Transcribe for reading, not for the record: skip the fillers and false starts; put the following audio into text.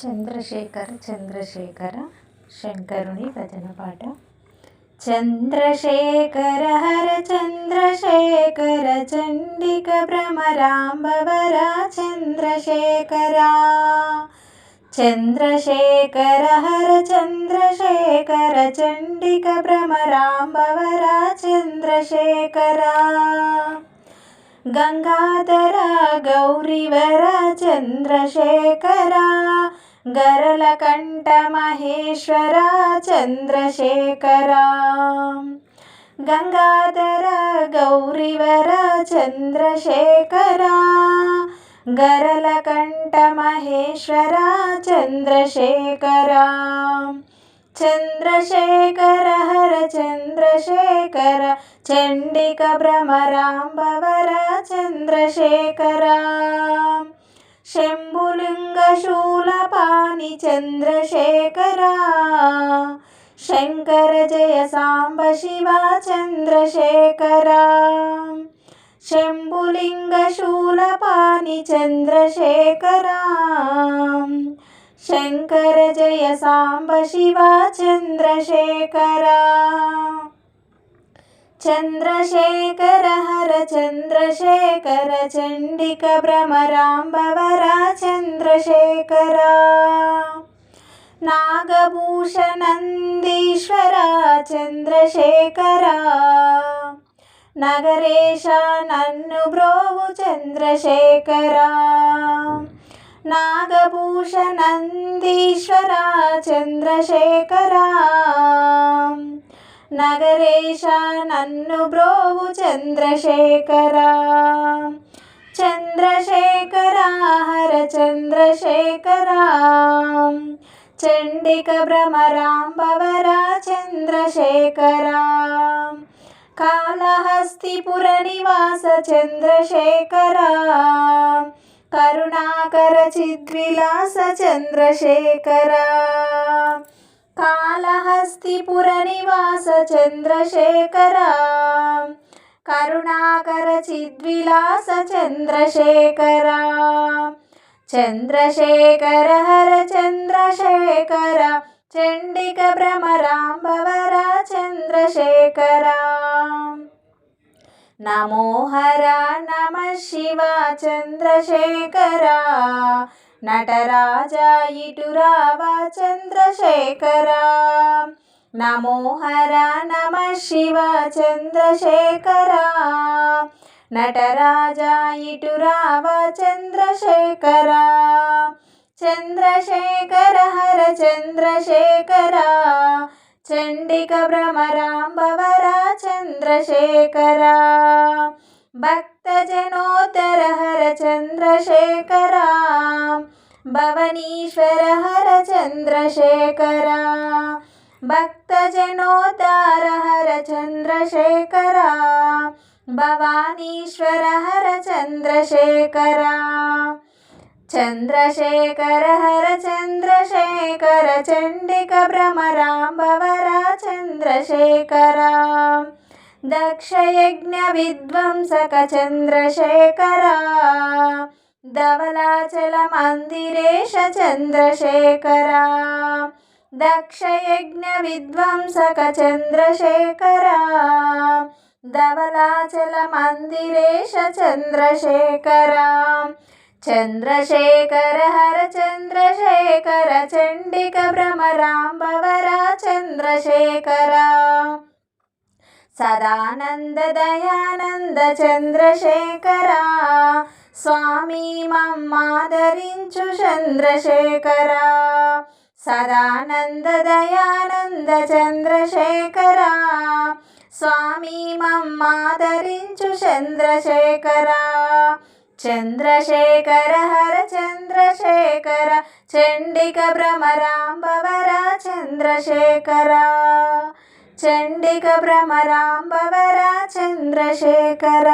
చంద్రశేఖర చంద్రశేఖర శంకరుని భజన పాట. చంద్రశేఖర హర చంద్రశేఖర చండిక భ్రమరాంబవర చంద్రశేఖర. చంద్రశేఖర హర చంద్రశేఖర చండిక భ్రమరాంబవర చంద్రశేఖర. గంగాధర గౌరీవర చంద్రశేఖర గరళకంఠ మహేశ్వర చంద్రశేఖర. గంగాధర గౌరీవర చంద్రశేఖర గరళకంఠ మహేశ్వర చంద్రశేఖర. చంద్రశేఖర హర చంద్రశేఖర చండిక భ్రమరాంబవర చంద్రశేఖర. శంభులింగ శూలపాణి చంద్రశేఖర శంకర జయ సాంబ శివ చంద్రశేఖర. శంభులింగ శూలపాణి చంద్రశేఖర శంకర జయ సాంబ శివ చంద్రశేఖర. చంద్రశేఖర హర చంద్రశేఖర చండిక భ్రమరాంబవర చంద్రశేఖర. నాగభూషణందీశ్వర చంద్రశేఖర నగరేశ నన్ను బ్రోవు చంద్రశేఖర. నాగభూషణందీశ్వర చంద్రశేఖర నగరేశ నన్ను బ్రోవు చంద్రశేఖర. చంద్రశేఖర హర చంద్రశేఖర చండిక భ్రమరాంబవర చంద్రశేఖర. కాళహస్తిపుర నివాస చంద్రశేఖర కరుణాకర చిద్విలాస చంద్రశేఖర. కాళహస్తిపుర నివాస చంద్రశేఖర కరుణాకర చిద్విలాస చంద్రశేఖర. చంద్రశేఖర హర చంద్రశేఖర చండిక భ్రమరాంబవర చంద్రశేఖర. నమో హర నమ శివ చంద్రశేఖర నటరాజ ఇటురావ చంద్రశేఖర. నమో హర నమ శివ చంద్రశేఖర నటరాజ ఇటురావ చంద్రశేఖర. చంద్రశేఖర హర చంద్రశేఖర చండిక భ్రమరాంబవర చంద్రశేఖర. భక్తజనోత్తర హర చంద్రశేఖర భవనీశ్వర హర చంద్రశేఖర. భక్తజనోద్ధార హర చంద్రశేఖర భవానీశ్వర హర చంద్రశేఖర. చంద్రశేఖర హర చంద్రశేఖర చండిక భ్రమరాంబవర చంద్రశేఖర. దక్షయజ్ఞ విధ్వంసక చంద్రశేఖర ధవళాచల మందిరేశ చంద్రశేఖర. దక్షయజ్ఞ విధ్వంసక చంద్రశేఖర ధవళాచల మందిరేశ చంద్రశేఖర. చంద్రశేఖర హర చంద్రశేఖర చండిక భ్రమరాంబవర చంద్రశేఖర. సదానంద దయానంద చంద్రశేఖర స్వామి మమ్మాదరించు చంద్రశేఖర. సదానంద దయానంద చంద్రశేఖర స్వామి మమ్మాదరించు చంద్రశేఖర. చంద్రశేఖర హర చంద్రశేఖర చండిక భ్రమరాంబవర చంద్రశేఖర. చండిక భ్రమరాంబవర చంద్రశేఖర.